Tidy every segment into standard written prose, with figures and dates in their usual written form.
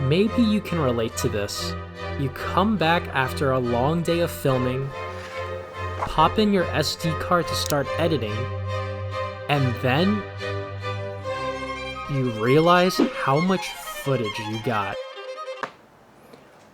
Maybe you can relate to this. You come back after a long day of filming, pop in your SD card to start editing, and then you realize how much footage you got.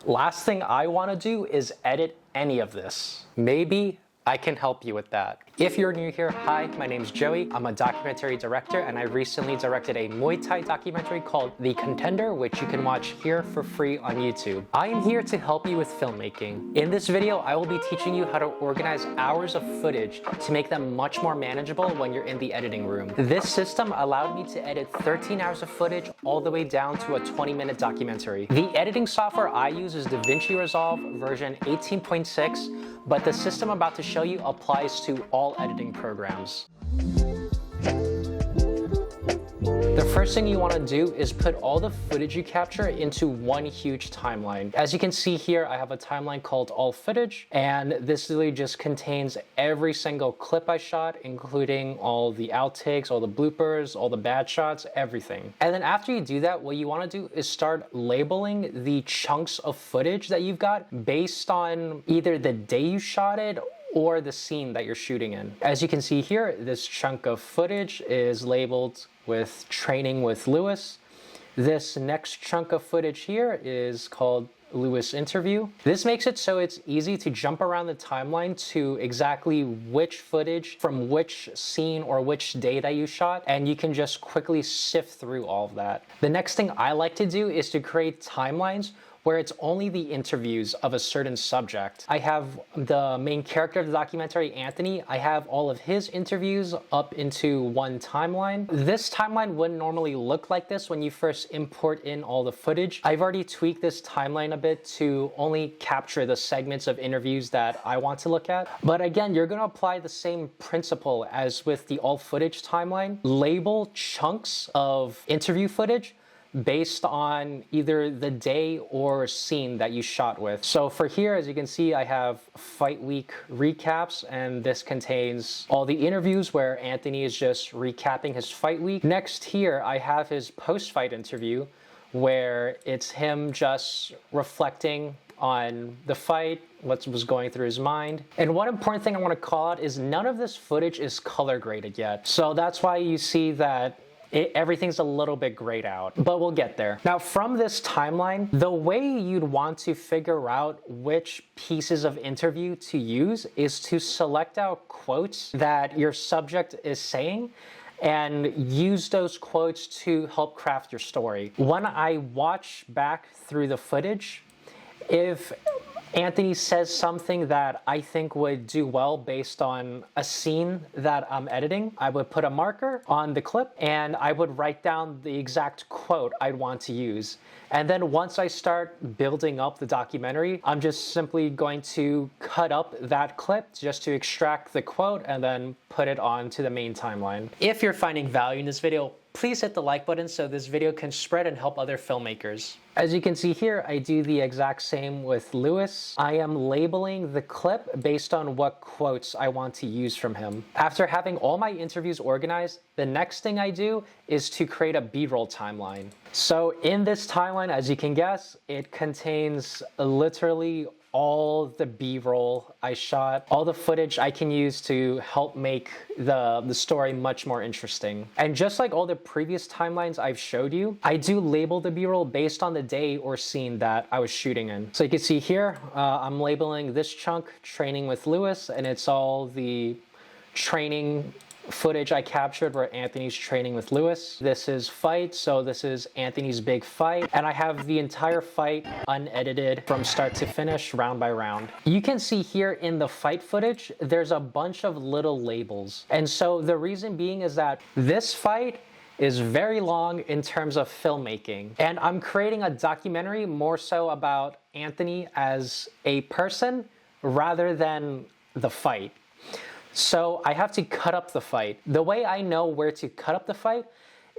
Last thing I want to do is edit any of this. Maybe I can help you with that. If you're new here, hi, my name's Joey. I'm a documentary director and I recently directed a Muay Thai documentary called The Contender, which you can watch here for free on YouTube. I am here to help you with filmmaking. In this video, I will be teaching you how to organize hours of footage to make them much more manageable when you're in the editing room. This system allowed me to edit 13 hours of footage all the way down to a 20-minute documentary. The editing software I use is DaVinci Resolve version 18.6, but the system I'm about to show you applies to all editing programs. The first thing you want to do is put all the footage you capture into one huge timeline. As you can see here, I have a timeline called All Footage, and this really just contains every single clip I shot, including all the outtakes, all the bloopers, all the bad shots, everything. And then after you do that, what you want to do is start labeling the chunks of footage that you've got based on either the day you shot it or the scene that you're shooting in. As you can see here, this chunk of footage is labeled with Training with Lewis. This next chunk of footage here is called Lewis Interview. This makes it so it's easy to jump around the timeline to exactly which footage from which scene or which day that you shot, and you can just quickly sift through all of that. The next thing I like to do is to create timelines where it's only the interviews of a certain subject. I have the main character of the documentary, Anthony. I have all of his interviews up into one timeline. This timeline wouldn't normally look like this when you first import in all the footage. I've already tweaked this timeline a bit to only capture the segments of interviews that I want to look at. But again, you're gonna apply the same principle as with the all footage timeline. Label chunks of interview footage based on either the day or scene that you shot with. So for here, as you can see, I have fight week recaps, and this contains all the interviews where Anthony is just recapping his fight week. Next here, I have his post-fight interview where it's him just reflecting on the fight, what was going through his mind. And one important thing I want to call out is none of this footage is color graded yet. So that's why you see that everything's a little bit grayed out, but we'll get there. Now, from this timeline, the way you'd want to figure out which pieces of interview to use is to select out quotes that your subject is saying and use those quotes to help craft your story. When I watch back through the footage, if Anthony says something that I think would do well based on a scene that I'm editing, I would put a marker on the clip and I would write down the exact quote I'd want to use. And then once I start building up the documentary, I'm just simply going to cut up that clip just to extract the quote and then put it onto the main timeline. If you're finding value in this video, please hit the like button so this video can spread and help other filmmakers. As you can see here, I do the exact same with Lewis. I am labeling the clip based on what quotes I want to use from him. After having all my interviews organized, the next thing I do is to create a B-roll timeline. So in this timeline, as you can guess, it contains literally all the B-roll I shot, all the footage I can use to help make the story much more interesting. And just like all the previous timelines I've showed you, I do label the B-roll based on the day or scene that I was shooting in. So you can see here, I'm labeling this chunk Training with Lewis, and it's all the training footage I captured where Anthony's training with Lewis. This is fight, so this is Anthony's big fight, and I have the entire fight unedited from start to finish, round by round. You can see here in the fight footage, there's a bunch of little labels. And so the reason being is that this fight is very long in terms of filmmaking. And I'm creating a documentary more so about Anthony as a person rather than the fight. So I have to cut up the fight. The way I know where to cut up the fight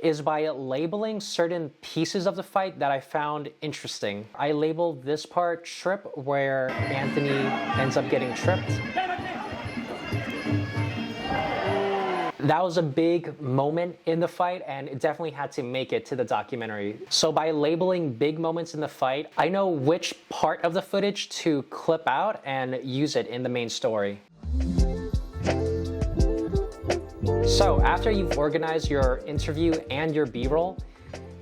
is by labeling certain pieces of the fight that I found interesting. I labeled this part trip, where Anthony ends up getting tripped. That was a big moment in the fight, and it definitely had to make it to the documentary. So by labeling big moments in the fight, I know which part of the footage to clip out and use it in the main story. So after you've organized your interview and your B-roll,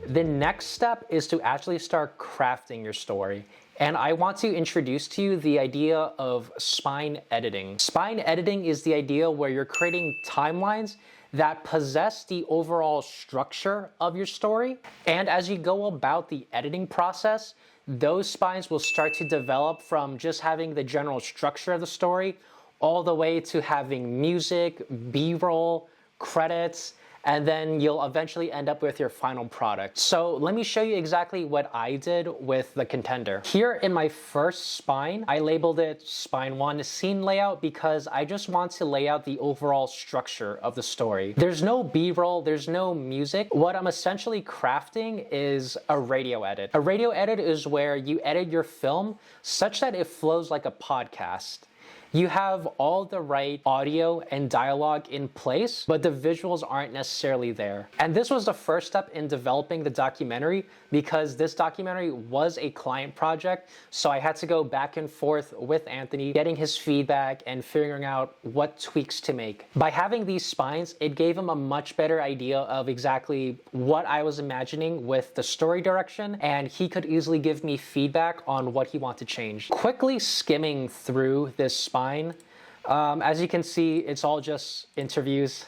the next step is to actually start crafting your story. And I want to introduce to you the idea of spine editing. Spine editing is the idea where you're creating timelines that possess the overall structure of your story. And as you go about the editing process, those spines will start to develop from just having the general structure of the story all the way to having music, B-roll, credits, and then you'll eventually end up with your final product. So let me show you exactly what I did with the contender. Here in my first spine, I labeled it spine 1 scene layout because I just want to lay out the overall structure of the story. There's no B-roll, there's no music. What I'm essentially crafting is a radio edit. A radio edit is where you edit your film such that it flows like a podcast. You have all the right audio and dialogue in place, but the visuals aren't necessarily there. And this was the first step in developing the documentary because this documentary was a client project. So I had to go back and forth with Anthony, getting his feedback and figuring out what tweaks to make. By having these spines, it gave him a much better idea of exactly what I was imagining with the story direction, and he could easily give me feedback on what he wanted to change. Quickly skimming through this spine, as you can see, it's all just interviews.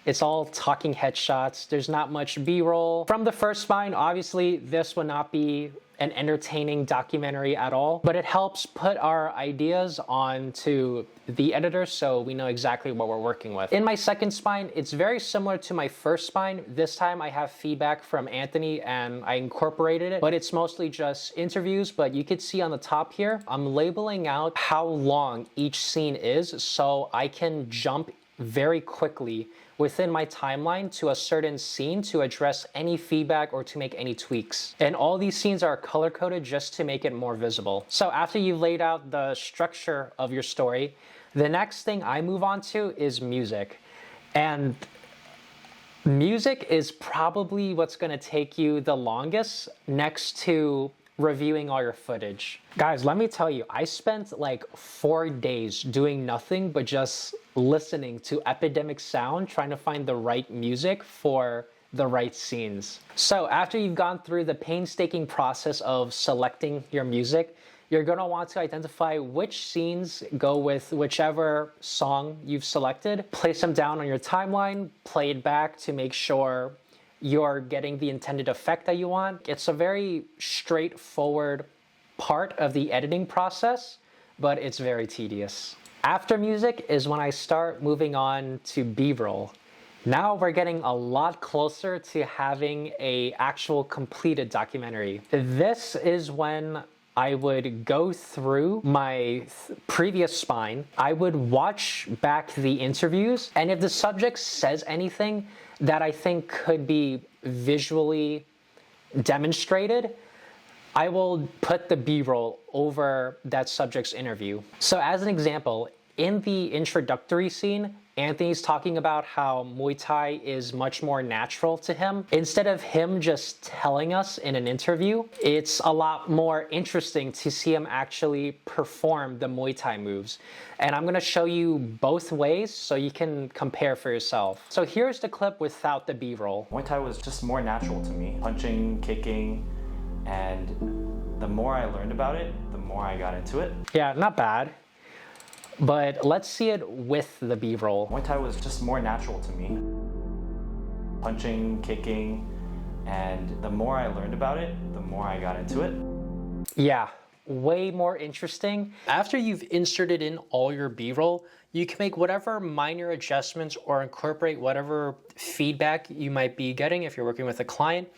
It's all talking headshots. There's not much B-roll. From the first spine, obviously, this would not be an entertaining documentary at all, but it helps put our ideas onto the editor so we know exactly what we're working with. In my second spine, it's very similar to my first spine. This time I have feedback from Anthony and I incorporated it, but it's mostly just interviews. But you could see on the top here, I'm labeling out how long each scene is so I can jump very quickly within my timeline to a certain scene to address any feedback or to make any tweaks. And all these scenes are color-coded just to make it more visible. So after you've laid out the structure of your story, the next thing I move on to is music. And music is probably what's gonna take you the longest next to reviewing all your footage. Guys, let me tell you, I spent like 4 days doing nothing but just listening to Epidemic Sound, trying to find the right music for the right scenes. So after you've gone through the painstaking process of selecting your music, you're gonna want to identify which scenes go with whichever song you've selected, place them down on your timeline, play it back to make sure you're getting the intended effect that you want. It's a very straightforward part of the editing process, but it's very tedious. After music is when I start moving on to B-roll. Now we're getting a lot closer to having an actual completed documentary. This is when I would go through my previous spine. I would watch back the interviews, and if the subject says anything that I think could be visually demonstrated, I will put the B-roll over that subject's interview. So as an example, in the introductory scene, Anthony's talking about how Muay Thai is much more natural to him. Instead of him just telling us in an interview, it's a lot more interesting to see him actually perform the Muay Thai moves. And I'm gonna show you both ways so you can compare for yourself. So here's the clip without the B-roll. Muay Thai was just more natural to me. Punching, kicking, and the more I learned about it, the more I got into it. Yeah, not bad. But let's see it with the B-roll. Muay Thai was just more natural to me. Punching, kicking, and the more I learned about it, the more I got into it. Yeah, way more interesting. After you've inserted in all your B-roll, you can make whatever minor adjustments or incorporate whatever feedback you might be getting if you're working with a client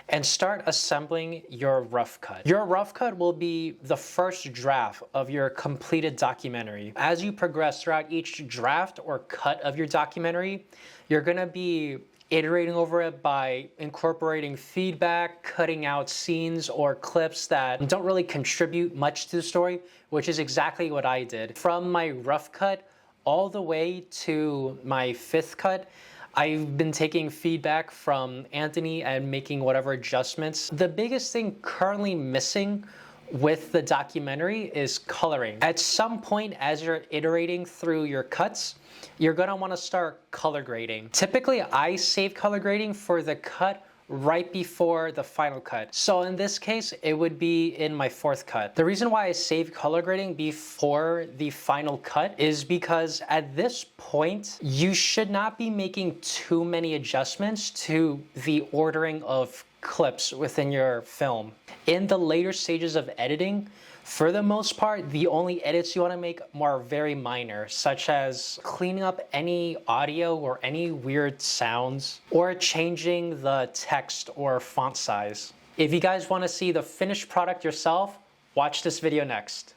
and start assembling your rough cut. Your rough cut will be the first draft of your completed documentary. As you progress throughout each draft or cut of your documentary, you're gonna be iterating over it by incorporating feedback, cutting out scenes or clips that don't really contribute much to the story, which is exactly what I did. From my rough cut all the way to my fifth cut, I've been taking feedback from Anthony and making whatever adjustments. The biggest thing currently missing with the documentary is coloring. At some point as you're iterating through your cuts, you're gonna wanna start color grading. Typically, I save color grading for the cut right before the final cut. So in this case, it would be in my fourth cut. The reason why I save color grading before the final cut is because at this point, you should not be making too many adjustments to the ordering of clips within your film. In the later stages of editing, for the most part, the only edits you want to make are very minor, such as cleaning up any audio or any weird sounds, or changing the text or font size. If you guys want to see the finished product yourself, watch this video next.